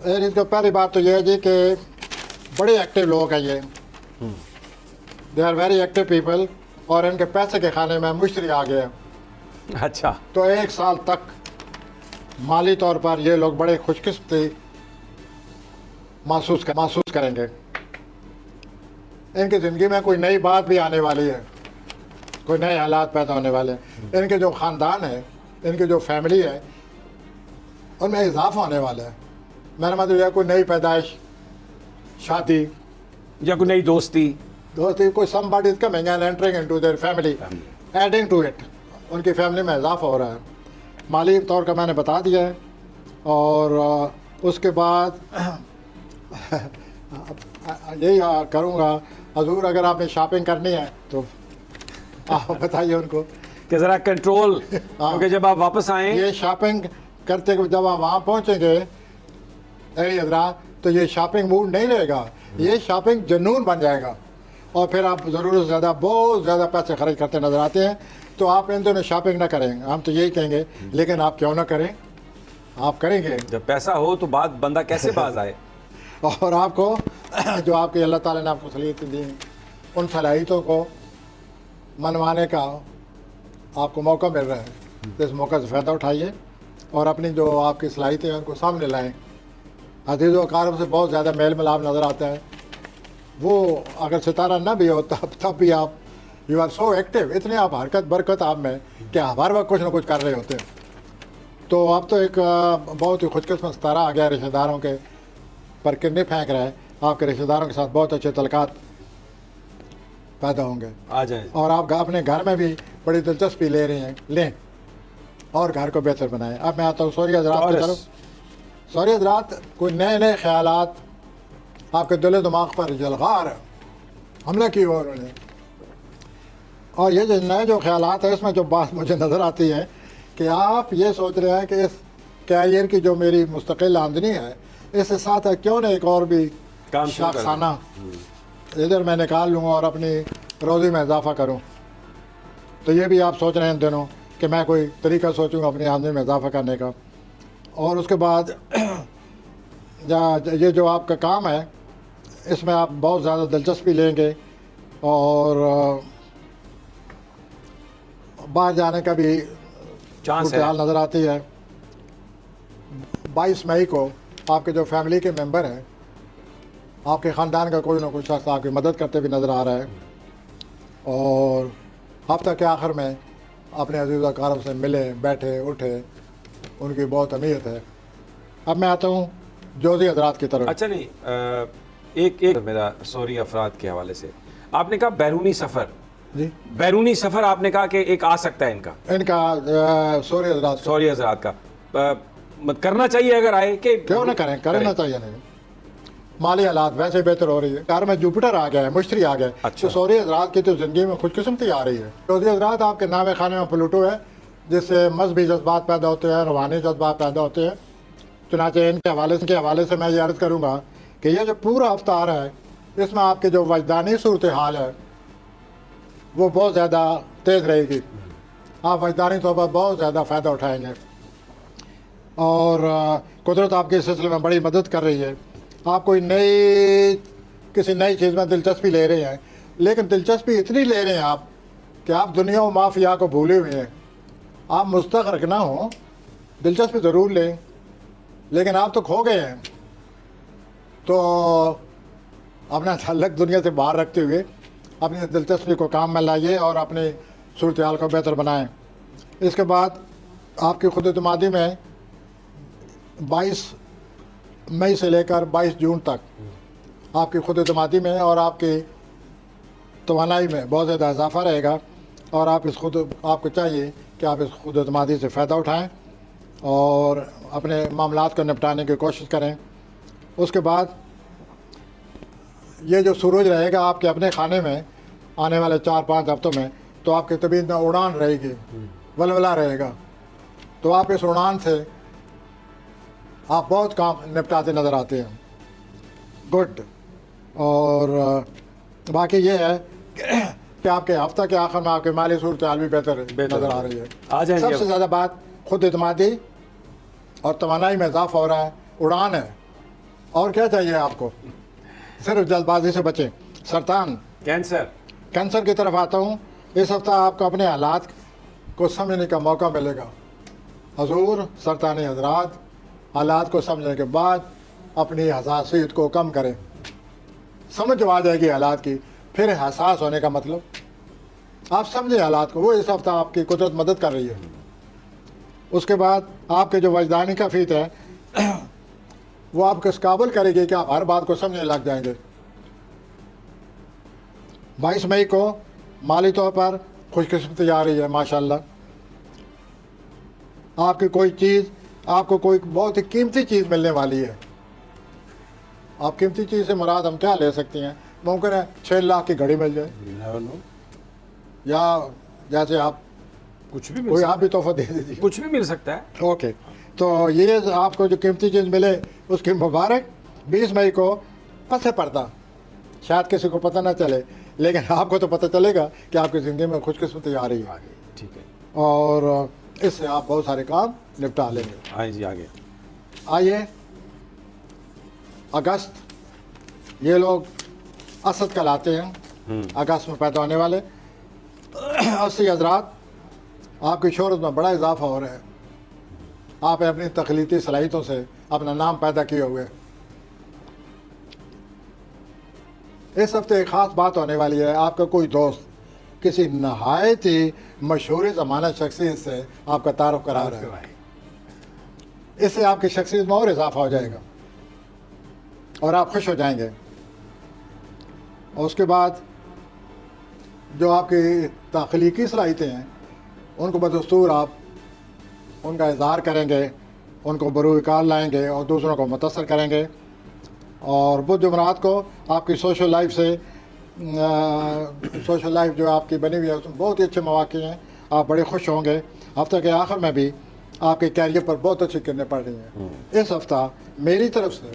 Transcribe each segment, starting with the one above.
اس کو پہلی بات تو یہ ہے جی کہ بڑے ایکٹیو لوگ ہیں یہ، they are very active people, اور ان کے پیسے کے کھانے میں مشتری آ گیا، اچھا، تو 1 سال تک مالی طور پر یہ لوگ بڑے خوش قسمتی محسوس کریں گے. ان کی زندگی میں کوئی نئی بات بھی آنے والی ہے، کوئی نئے حالات پیدا ہونے والے ہیں. ان کے جو خاندان ہے، ان کی جو فیملی ہے، ان میں اضافہ ہونے والا ہے. میرا مطلب یہ کوئی نئی پیدائش، شادی، یا کوئی نئی دوستی. کوئی somebody is coming and entering into their family, adding to it. ان کی فیملی میں اضافہ ہو رہا ہے. مالی طور کا میں نے بتا دیا ہے. اور اس کے بعد یہی کروں گا، حضور اگر آپ نے شاپنگ کرنی ہے تو آپ بتائیے ان کو کہ ذرا کنٹرول، کیونکہ جب آپ واپس آئیں یہ شاپنگ کرتے ہوئے جب آپ وہاں پہنچیں گے حضرات، تو یہ شاپنگ موڈ نہیں رہے گا، یہ شاپنگ جنون بن جائے گا، اور پھر آپ ضرورت سے زیادہ بہت زیادہ پیسے خرچ کرتے نظر آتے ہیں. تو آپ ان دنوں شاپنگ نہ کریں، ہم تو یہی کہیں گے، لیکن آپ کیوں نہ کریں، آپ کریں گے. جب پیسہ ہو تو بات بندہ کیسے باز آئے. اور آپ کو جو آپ کے اللہ تعالیٰ نے آپ کو صلاحیتیں دی، ان صلاحیتوں کو منوانے کا آپ کو موقع مل رہا ہے. اس موقع سے فائدہ اٹھائیے اور اپنی جو آپ کی صلاحیتیں ہیں ان کو سامنے لائیں. عزیز و اقارب سے بہت زیادہ میل ملاپ نظر آتا ہے. وہ اگر ستارہ نہ بھی ہو تب بھی آپ یو آر سو ایکٹیو، اتنے آپ حرکت برکت آپ میں کہ ہر وقت کچھ نہ کچھ کر رہے ہوتے ہیں. تو اب تو ایک بہت ہی خوش قسمت ستارہ آ گیا رشتہ داروں کے پر کرنے پھینک رہا ہے. آپ کے رشتہ داروں کے ساتھ بہت اچھے تعلقات پیدا ہوں گے، آ جائیں. اور آپ اپنے گھر میں بھی بڑی دلچسپی لیں اور گھر کو بہتر بنائیں. اب میں آتا ہوں سوری حضرات کی طرف. سوری حضرات، کوئی نئے نئے خیالات آپ کے دل و دماغ پر جلغار حملہ کی اور انہوں نے، اور یہ جو نئے جو خیالات ہیں اس میں جو بات مجھے نظر آتی ہے کہ آپ یہ سوچ رہے ہیں کہ اس کیریئر کی جو میری مستقل آمدنی ہے اس کے ساتھ کیوں نہ ایک اور بھی شاخسانہ ادھر میں نکال لوں اور اپنی روزی میں اضافہ کروں. تو یہ بھی آپ سوچ رہے ہیں ان دنوں کہ میں کوئی طریقہ سوچوں گا اپنی آمدنی میں اضافہ کرنے کا. اور اس کے بعد یہ جو آپ کا کام ہے اس میں آپ بہت زیادہ دلچسپی لیں گے، اور باہر جانے کا بھی چانس صورتحال نظر آتی ہے. 22 مئی کو آپ کے جو فیملی کے ممبر ہیں، آپ کے خاندان کا کوئی نہ کوئی شخص آپ کی مدد کرتے بھی نظر آ رہا ہے، اور ہفتہ کے آخر میں اپنے عزیز و اقارب سے ملے، بیٹھے اٹھے، ان کی بہت اہمیت ہے. اب میں آتا ہوں جوزی حضرات کی طرف. اچھا، نہیں، ایک میرا سوری افراد کے حوالے سے آپ نے کہا بیرونی سفر. جی، بیرونی سفر آپ نے کہا کہ ایک آ سکتا ہے ان کا سوری حضرات سوری حضرات کا کرنا چاہیے اگر آئے کہ کیوں نہ کرنا چاہیے. نہیں، مالی حالات ویسے بہتر ہو رہی ہے، کار میں جوپیٹر آ گیا ہے، مشتری آ گیا ہے. اچھا. تو سوری حضرات کی تو زندگی میں خوش قسمتی آ رہی ہے. جوزی حضرات، آپ کے نام خانے میں پلوٹو ہے جس سے مذہبی جذبات پیدا ہوتے ہیں، روحانی جذبات پیدا ہوتے ہیں. چنانچہ ان کے حوالے سے میں یہ عرض کروں گا کہ یہ جو پورا ہفتہ آ رہا ہے اس میں آپ کے جو وجدانی صورتحال ہے وہ بہت زیادہ تیز رہے گی. آپ وجدانی طور پر بہت زیادہ فائدہ اٹھائیں گے، اور قدرت آپ کے اس سلسلے میں بڑی مدد کر رہی ہے. آپ کوئی کسی نئی چیز میں دلچسپی لے رہے ہیں، لیکن دلچسپی اتنی لے رہے ہیں آپ کہ آپ دنیا و مافیا کو بھولے ہوئے ہیں. آپ مستغرق نہ ہوں، دلچسپی ضرور لیں، لیکن آپ تو کھو گئے ہیں. تو اپنا تعلق دنیا سے باہر رکھتے ہوئے اپنی دلچسپی کو کام میں لائیے اور اپنی صورتحال کو بہتر بنائیں. اس کے بعد آپ کی خود اعتمادی میں 22 مئی سے لے کر 22 جون تک آپ کی خود اعتمادی میں اور آپ کی توانائی میں بہت زیادہ اضافہ رہے گا، اور آپ کو چاہیے کہ آپ اس خود اعتمادی سے فائدہ اٹھائیں اور اپنے معاملات کو نپٹانے کی کوشش کریں. اس کے بعد یہ جو سورج رہے گا آپ کے اپنے خانے میں آنے والے 4-5 ہفتوں میں، تو آپ کی طبیعت میں اڑان رہے گی، ولولہ رہے گا. تو آپ اس اڑان سے آپ بہت کام نپٹاتے نظر آتے ہیں. گڈ. اور باقی یہ ہے کہ آپ کے ہفتہ کے آخر میں آپ کی مالی صورتحال بھی بہتر نظر آ رہی ہے. سب سے زیادہ بات خود اعتمادی اور توانائی میں اضافہ ہو رہا ہے، اڑان ہے. और क्या चाहिए आपको, सिर्फ जल्दबाजी से बचें। सरतान कैंसर, कैंसर की तरफ आता हूँ। इस हफ्ता आपको अपने हालात को समझने का मौका मिलेगा। हजूर सरतानी हजरात, हालात को समझने के बाद अपनी हसासियत को कम करें। समझ जो आ जाएगी हालात की, फिर एहसास होने का मतलब आप समझें हालात को, वो इस हफ्ता आपकी कुदरत मदद कर रही है। उसके बाद आपके जो वजदानी कफीत है वो आपको इस काबिल करेगी कि आप हर बात को समझने लग जाएंगे। 22 मई को माली तौर पर खुशकिस्मती आ रही है माशाल्लाह। आपकी कोई चीज़, आपको कोई बहुत ही कीमती चीज़ मिलने वाली है। आप कीमती चीज़ से मुराद हम क्या ले सकते हैं? मुमकिन है 6 लाख की घड़ी मिल जाए, या जैसे आप कुछ भी मिल कोई सकता आप भी तोहफा दे दीजिए। है, कुछ भी मिल सकता है। ओके, तो ये आपको जो कीमती चीज़ मिले उसकी मुबारक। 20 मई को पसे पर्दा, शायद किसी को पता ना चले, लेकिन आपको तो पता चलेगा कि आपकी ज़िंदगी में खुशकिस्मती आ रही है, आगे ठीक है, और इससे आप बहुत सारे काम निपटा लेंगे। आए जी आगे। आइए, अगस्त, ये लोग असद कहलाते हैं, अगस्त में पैदा होने वाले। 80 हजरात, आपकी शोहरत में बड़ा इजाफा हो रहा है। आप अपनी तख्लीकी सलाहियतों से अपना नाम पैदा किए हुए। इस हफ्ते एक ख़ास बात होने वाली है। आपका कोई दोस्त किसी नहायत ही मशहूर ज़माना शख्सियत से आपका तारुफ करा रहा है। इससे आपकी शख्सियत में और इजाफा हो जाएगा और आप खुश हो जाएंगे। और उसके बाद जो आपकी तख्लीकी सलाहियतें हैं उनको बदस्तूर आप उनका इज़हार करेंगे, उनको बरूकार लाएंगे और दूसरों को मुतासर करेंगे। और बुध जुमरात को आपकी सोशल लाइफ से सोशल लाइफ जो आपकी बनी हुई है उसमें बहुत ही अच्छे मौके हैं। आप बड़े खुश होंगे। हफ्ते के आखिर में भी आपके कैरियर पर बहुत अच्छी किरणें पड़ रही हैं। इस हफ्ता मेरी तरफ से,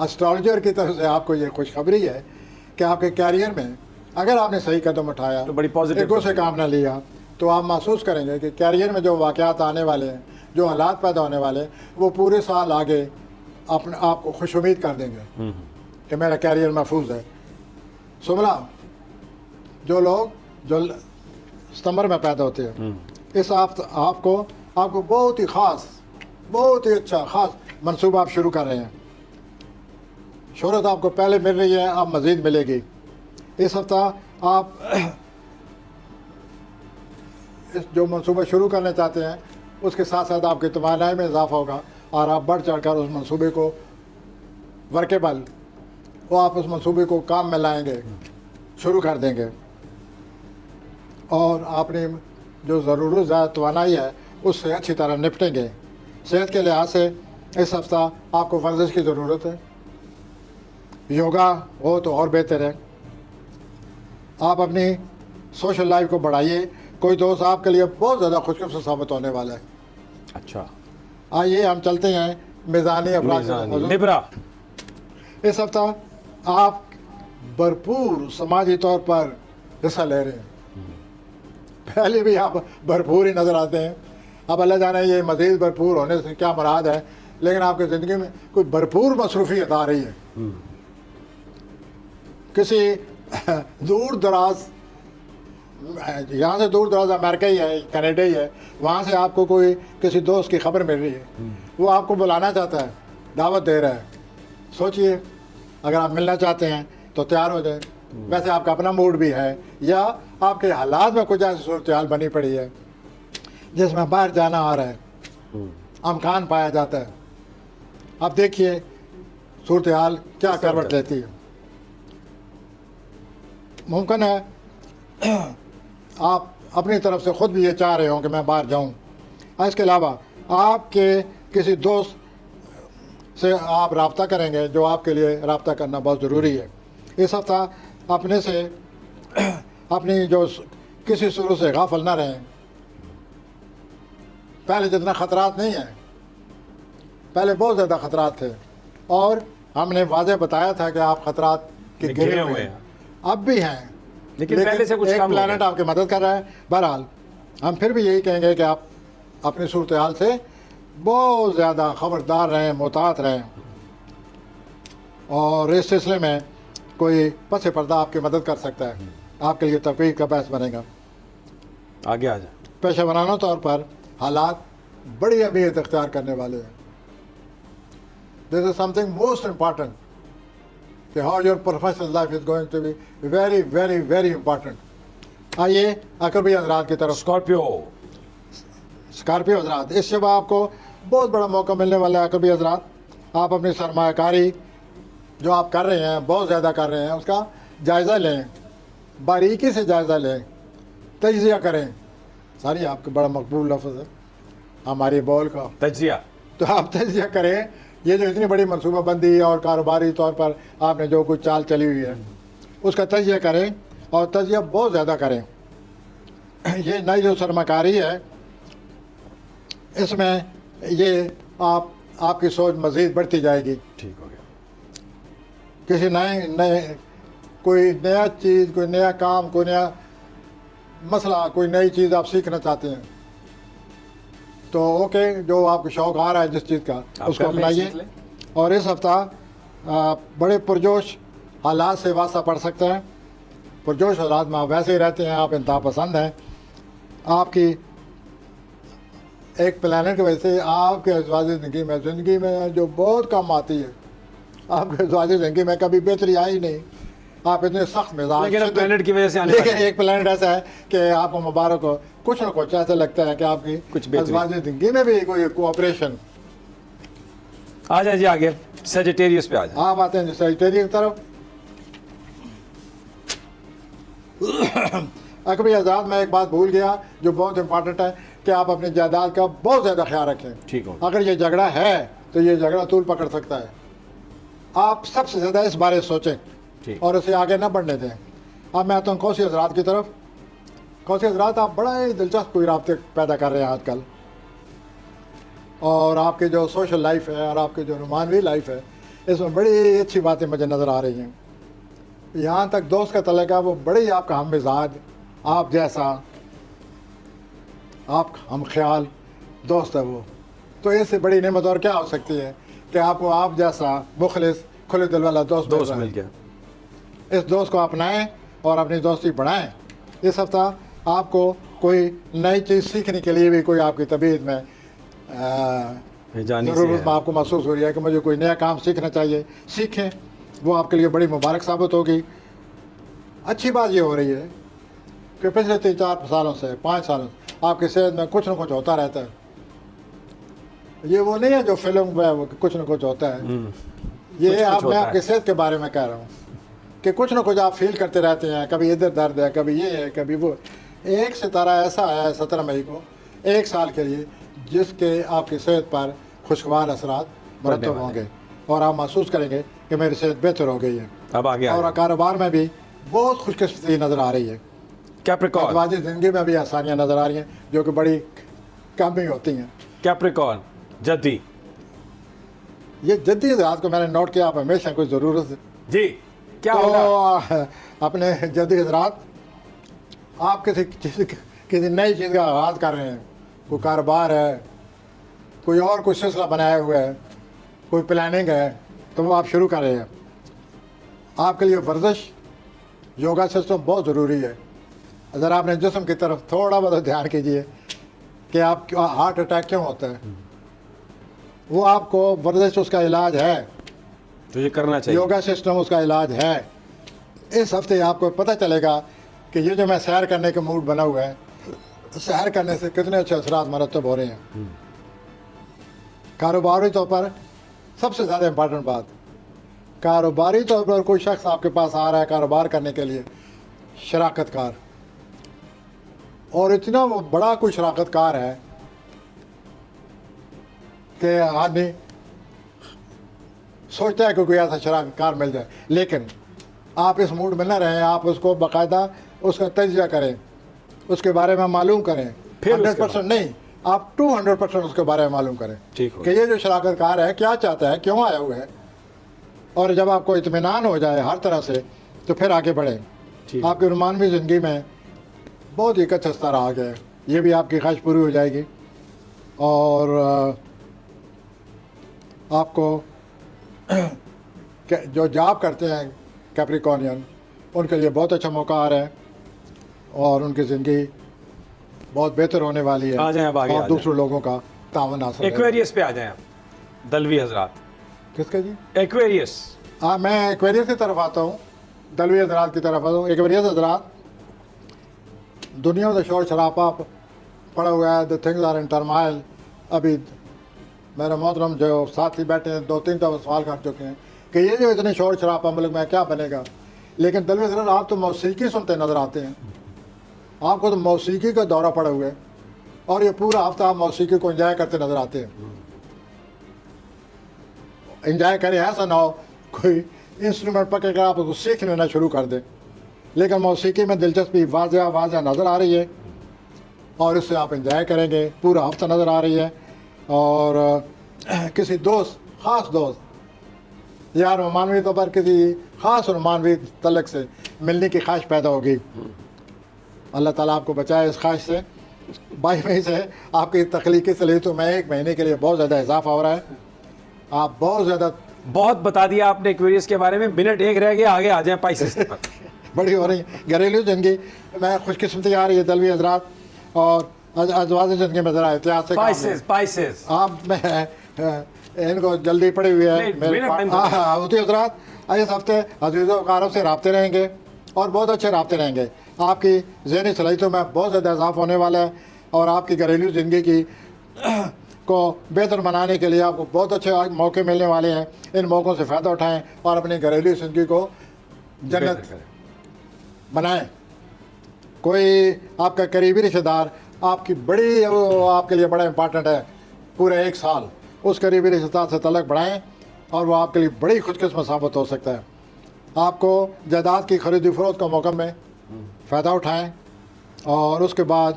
एस्ट्रोलॉजर की तरफ से आपको ये खुशखबरी है कि आपके कैरियर में अगर आपने सही कदम उठाया, तो बड़ी पॉजिटिव ईगो से काम ना लिया, तो आप महसूस करेंगे कि कैरियर में जो वाक़यात आने वाले हैं, जो हालात पैदा होने वाले हैं, वो पूरे साल आगे अपने आप को खुश उम्मीद कर देंगे कि मेरा कैरियर महफूज है। सुमला, जो लोग जो सितंबर में पैदा होते हैं, इस हफ्ते आपको बहुत ही ख़ास, बहुत ही अच्छा ख़ास मनसूबा आप शुरू कर रहे हैं। शोहरत आपको पहले मिल रही है, अब मज़ीद मिलेगी। इस हफ्ता आप इस जो मनसूबा शुरू करना चाहते हैं उसके साथ साथ आपकी तवानाई में इजाफा होगा और आप बढ़ चढ़ कर उस मनसूबे को वर्केबल, वो आप उस मनसूबे को काम में लाएंगे, शुरू कर देंगे। और आपने जो ज़रूरत ज़्यादा तवानाई है उससे अच्छी तरह निपटेंगे। सेहत के लिहाज से इस हफ्ता आपको वर्जिश की ज़रूरत है, योगा हो तो और बेहतर है। आप अपनी सोशल लाइफ को बढ़ाइए। कोई दोस्त आपके लिए बहुत ज़्यादा खुशकिस्मत साबित होने वाला है। अच्छा, आइए हम चलते हैं मिज़ानी अफराद। लिब्रा, इस हफ्ता आप भरपूर समाजी तौर पर हिस्सा ले रहे हैं। पहले भी आप भरपूर ही नज़र आते हैं। अब अल्लाह जाने ये मज़ीद भरपूर होने से क्या मुराद है, लेकिन आपकी ज़िंदगी में कोई भरपूर मसरूफियत आ रही है। किसी दूर दराज, यहाँ से दूर दराज अमेरिका ही है, कनाडा ही है, वहाँ से आपको कोई किसी दोस्त की खबर मिल रही है, वो आपको बुलाना चाहता है, दावत दे रहा है। सोचिए, अगर आप मिलना चाहते हैं तो तैयार हो जाए। वैसे आपका अपना मूड भी है या आपके हालात में कुछ ऐसी सूरत हाल बनी पड़ी है जिसमें बाहर जाना आ रहा है, अमकान पाया जाता है। अब देखिए सूरत हाल क्या करवट लेती है। मुमकिन है आप अपनी तरफ से ख़ुद भी ये चाह रहे हो कि मैं बाहर जाऊं। इसके अलावा आपके किसी दोस्त से आप रब्ता करेंगे जो आपके लिए रब्ता करना बहुत ज़रूरी है। इस हफ्ता अपने से अपनी जो किसी सूरत से गाफिल ना रहें। पहले जितना ख़तरात नहीं है, पहले बहुत ज़्यादा ख़तरात थे और हमने वाज़ेह बताया था कि आप ख़तरात के घिरे हुए हैं, अब भी हैं, लेकिन पहले से कुछ एक कम प्लैनेट आपकी मदद कर रहा है। बहरहाल हम फिर भी यही कहेंगे कि आप अपनी सूरत हाल से बहुत ज़्यादा ख़बरदार रहें, मुहतात रहें। और इस सिलसिले में कोई पस पर्दा आपकी मदद कर सकता है, आपके लिए तफरीक का बायस बनेगा। आगे आ जाए। पेशा वराना तौर पर हालात बड़ी अहमियत इख्तियार करने वाले हैं। This is something most important कि how your professional life is going to be very very very important. आइए अकरबी हजरात की तरफ। स्कॉर्पियो हजरात, इस शब आपको बहुत बड़ा मौका मिलने वाला है। अकरबी हजरात, आप अपनी सरमायाकारी जो आप कर रहे हैं, बहुत ज़्यादा कर रहे हैं, उसका जायज़ा लें, बारीकी से जायज़ा लें, तजिया करें। सारी आपका बड़ा मकबूल लफ्ज़ है हमारी बॉल का, तजिया। तो आप तजिया करें। ये जो इतनी बड़ी मनसूबाबंदी और कारोबारी तौर पर आपने जो कुछ चाल चली हुई है, उसका तजिया करें और तजिया बहुत ज़्यादा करें। ये नई जो सरमाकारी है, इसमें ये आपकी सोच मज़ीद बढ़ती जाएगी। ठीक हो गया। किसी नए कोई नया चीज़, कोई नया काम, कोई नया मसला, कोई नई चीज़ आप सीखना चाहते हैं तो ओके, जो आपको शौक़ आ रहा है जिस चीज़ का, उसको अपनाइए। और इस हफ्ता बड़े पुरजोश हालात से वास्ता पड़ सकते हैं। पुरजोश हालात में आप वैसे ही रहते हैं, आप इंतहा पसंद हैं। आपकी एक प्लानट की वजह से आपके अज़वाज ज़िंदगी में जो बहुत कम आती है, आपके अज़वाज ज़िंदगी में कभी बेहतरी आई नहीं। आप इतने सख्त मिजाज, लेकिन प्लेनेट की वजह से आने लेकिन एक प्लेनेट ऐसा है कि आपको मुबारक हो, कुछ ना कुछ ऐसा लगता है कि आपकी कुछ अज़वाज ज़िंदगी में भी कोई कोऑपरेशन। आ जाए जी आगे, सजिटेरियस पे आ जाए। आप आते हैं सजिटेरियस की तरफ। अकबरी आज़ाद, मैं एक बात भूल गया जो बहुत इंपॉर्टेंट है कि आप अपनी जायदाद का बहुत ज़्यादा ख्याल रखें। ठीक हो। अगर ये झगड़ा है तो ये झगड़ा तूल पकड़ सकता है। आप सबसे ज़्यादा इस बारे सोचें और इसे आगे न बढ़ने दें। अब मैं आता हूँ कौसी हजरात की तरफ। कौसी हजरात, आप बड़ा ही दिलचस्प कोई राब्ते पैदा कर रहे हैं आजकल, और आपकी जो सोशल लाइफ है और आपकी जो रुमानवी लाइफ है, इसमें बड़ी अच्छी बातें मुझे नज़र आ रही हैं। यहाँ तक दोस्त का तल्लुक़ है, वो बड़े ही आपका हम मिजाज, आप जैसा, आप हम ख्याल दोस्त है वो। तो इससे बड़ी नेमत और क्या हो सकती है कि आपको आप जैसा मुखलिस खुले दिल वाला दोस्त मिल गया। इस दोस्त को अपनाएं और अपनी दोस्ती बढ़ाएं। इस हफ्ता आपको कोई नई चीज़ सीखने के लिए भी कोई आपकी तबीयत में ज़रूरत आपको महसूस हो रही है कि मुझे कोई नया काम सीखना चाहिए, सीखें। वो आपके लिए बड़ी मुबारक साबित होगी। अच्छी बात ये हो रही है कि पिछले 3-4 सालों से, 5 सालों से आपकी सेहत में कुछ न कुछ होता रहता है। ये वो नहीं है जो फिल्म में कुछ न कुछ होता है, ये मैं आपकी सेहत के बारे में कह रहा हूँ कि कुछ ना कुछ आप फील करते रहते हैं। कभी इधर दर्द है, कभी ये है, कभी वो। एक सितारा ऐसा है 17 मई को, 1 साल के लिए, जिसके आपकी सेहत पर खुशगवार असरात मरतब होंगे और आप महसूस करेंगे कि मेरी सेहत बेहतर हो गई है। अब आगे और कारोबार में भी बहुत खुशकिस्मती नज़र आ रही है। कैप्रिकॉर्न, ज़िंदगी में भी आसानियाँ नज़र आ रही हैं जो कि बड़ी कम ही होती हैं। कैप्रिकॉर्न, जद्दी, ये जद्दी हज़रात को मैंने नोट किया, आप हमेशा कोई ज़रूरत जी क्या तो होगा? अपने जद्दी हज़रात, आप किसी नई चीज़ का आगाज़ कर रहे हैं, कोई कारोबार है, कोई और कोई सिलसिला बनाया हुआ है, कोई प्लानिंग है, तो वो आप शुरू कर रहे हैं। आपके लिए वर्जिश, योगा सिस्टम बहुत ज़रूरी है। अगर आपने जिस्म की तरफ थोड़ा बहुत ध्यान कीजिए कि आप हार्ट अटैक क्यों होता है, वो आपको वर्जिश उसका इलाज है, तो ये करना चाहिए। योगा सिस्टम उसका इलाज है। इस हफ्ते आपको पता चलेगा कि ये जो मैं सैर करने के मूड बना हुआ है, सैर करने से कितने अच्छे असरात मरतब हो रहे हैं। कारोबारी तौर पर सबसे ज़्यादा इम्पॉर्टेंट बात, कारोबारी तौर पर कोई शख्स आपके पास आ रहा है कारोबार करने के लिए, शराकतकार, और इतना वो बड़ा कोई शराकतकार है कि आदमी सोचता है कि कोई ऐसा शराकतकार मिल जाए, लेकिन आप इस मूड में न रहें। आप उसको बाकायदा उसका तजिया करें, उसके बारे में मालूम करें। 100% नहीं, आप 200% उसके बारे में मालूम करें कि ये जो शराकतकार है क्या चाहता है, क्यों आया हुआ है। और जब आपको इत्मीनान हो जाए हर तरह से, तो फिर आगे बढ़ें। आपकी रुमानवी ज़िंदगी में बहुत ही अच्छा स्तर आ गया है, ये भी आपकी ख्वाहिश पूरी हो जाएगी। और आपको کہ جو جاب کرتے ہیں کیپریکونین ان کے لیے بہت اچھا موقع آ رہا ہے اور ان کی زندگی بہت بہتر ہونے والی ہے آ جائیں اب آگے اور آ جائیں۔ دوسرے لوگوں کا تعاون حاصل ہے۔ ایکویریس پہ آ جائیں آپ دلوی حضرات، کس کا جی؟ ایکویریس۔ ہاں میں ایکویریس کی طرف آتا ہوں، دلوی حضرات کی طرف آتا ہوں۔ ایکویریس حضرات دنیا میں شور شرابہ پڑا ہوا ہے، the things are in turmoil. ابھی میرے محترم جو ساتھی بیٹھے ہیں 2-3 دفعہ سوال کر چکے ہیں کہ یہ جو اتنے شور شرابہ ملک میں کیا بنے گا، لیکن دلوی حضرات آپ تو موسیقی سنتے نظر آتے ہیں، آپ کو تو موسیقی کا دورہ پڑے ہوئے اور یہ پورا ہفتہ آپ موسیقی کو انجوائے کرتے نظر آتے ہیں۔ انجوائے کریں، ایسا نہ ہو کوئی انسٹرومنٹ پکڑ کر آپ اس کو سیکھ لینا شروع کر دیں، لیکن موسیقی میں دلچسپی واضح نظر آ رہی ہے اور اس سے آپ انجوائے کریں گے، پورا ہفتہ نظر آ رہی ہے۔ اور کسی دوست، خاص دوست یا رومانوی طور پر کسی خاص رومانوی تعلق سے ملنے کی خواہش پیدا ہوگی، اللہ تعالیٰ آپ کو بچائے اس خواہش سے۔ 22 مئی سے آپ کی تخلیقی صلاحیتوں میں 1 مہینے کے لیے بہت زیادہ اضافہ ہو رہا ہے، آپ بہت زیادہ بہت بتا دیا آپ نے ایکویریس کے بارے میں، منٹ 1 رہ گیا، آگے آ جائیں پائسس پر۔ بڑی ہو رہی ہے گھریلو زندگی میں خوش قسمتی آ رہی ہے دلوی حضرات، اور ازواجی زندگی میں ذرا احتیاط سے کام لیں۔ پائسس آپ میں ان کو جلدی پڑی ہوئی ہے نہیں، ہوتی حضرات، اس ہفتے عزیز و اقارب سے رابطے رہیں گے اور بہت اچھے رابطے رہیں گے، آپ کی ذہنی صلاحیتوں میں بہت زیادہ اضافہ ہونے والا ہے اور آپ کی گھریلو زندگی کی کو بہتر بنانے کے لیے آپ کو بہت اچھے موقع ملنے والے ہیں۔ ان موقعوں سے فائدہ اٹھائیں اور اپنی گھریلو زندگی کو جنت بنائیں۔ کوئی آپ کا قریبی رشتہ دار آپ کی بڑی، وہ آپ کے لیے بڑا امپارٹنٹ ہے، پورے 1 سال اس قریبی رشتہ دار سے تعلق بڑھائیں اور وہ آپ کے لیے بڑی خوش قسمت ثابت ہو سکتا ہے۔ آپ کو جائیداد کی خریدی فروخت کا موقع میں فائدہ اٹھائیں اور اس کے بعد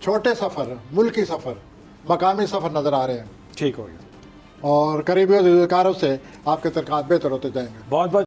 چھوٹے سفر، ملکی سفر، مقامی سفر نظر آ رہے ہیں ٹھیک ہو گیا۔ اور قریبی و اقارب سے آپ کے ترکات بہتر ہوتے جائیں گے۔ بہت بہت